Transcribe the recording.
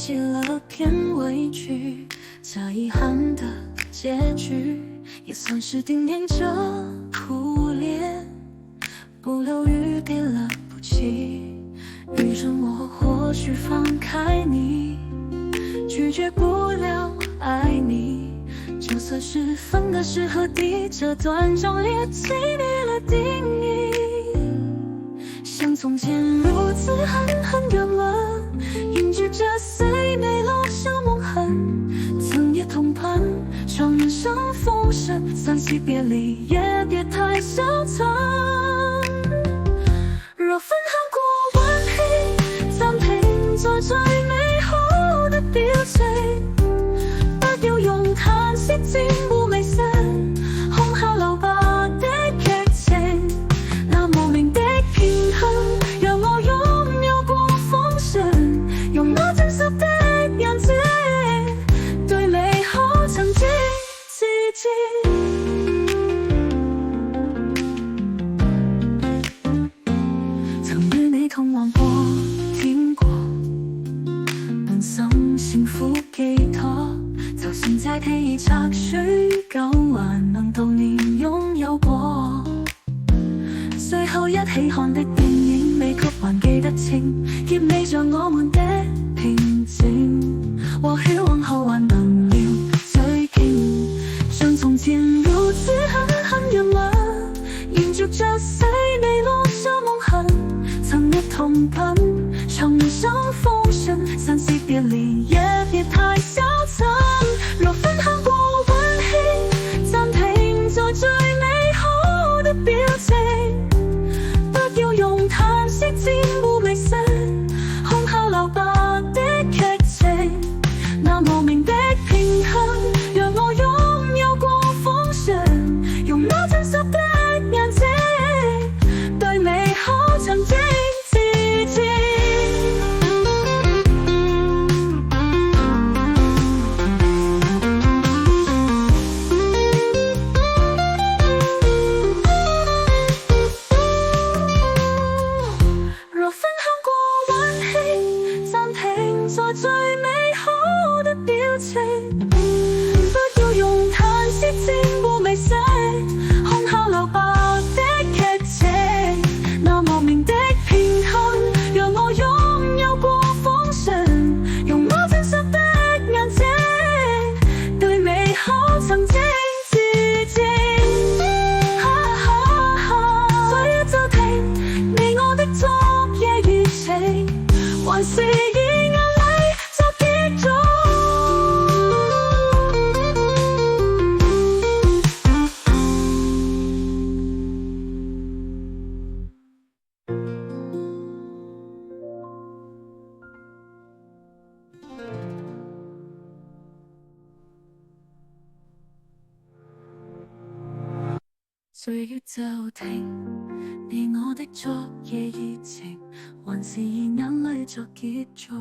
起了片尾曲，这遗憾的结局也算是叮咛着苦恋，不留余地了不起。遇着我或许放开你，拒绝不了爱你。就算是分的是和地，这段壮烈给你了定义。像从前如此狠狠热吻，凝聚着岁美老小梦痕。曾也同伴，双人生风声，暂息别离也别太消沉。若分开过วัน氣，暫停在最美好的表情，不要用嘆息沾污美聲，空下留白的劇情。那無名的片刻，讓我擁有過豐盛，用那真實的眼睛，對美好曾經致敬。曾與你同往過天國，能生幸福寄託。就算這記憶拆水舊，還能悼念擁有過。最後一起看的電影，尾曲還記得清，結尾像我們的平靜。或許往後還能聊最傾，像從前如此狠狠熱吻，延續着細微落下夢痕。曾一同奔，長人生風聲，散息別離也別太消沉。若分享過溫馨，暫停在最美好的表情，不要用嘆息沾污美聲，空下留白的劇情。那無名的片刻，讓我擁有過豐盛，用那真實的眼睛，對美好曾經致敬。若分享過溫馨，暫停在最美好的表情，不要用嘆息沾污美聲，空下留白的劇情。那無名的片刻，讓我擁有過豐盛，用那真實的眼睛，對美好曾經致敬。所以就停你我的昨夜熱情，還是以眼淚作結束。歲月就停，你我的昨夜熱情，還是以眼淚作結束。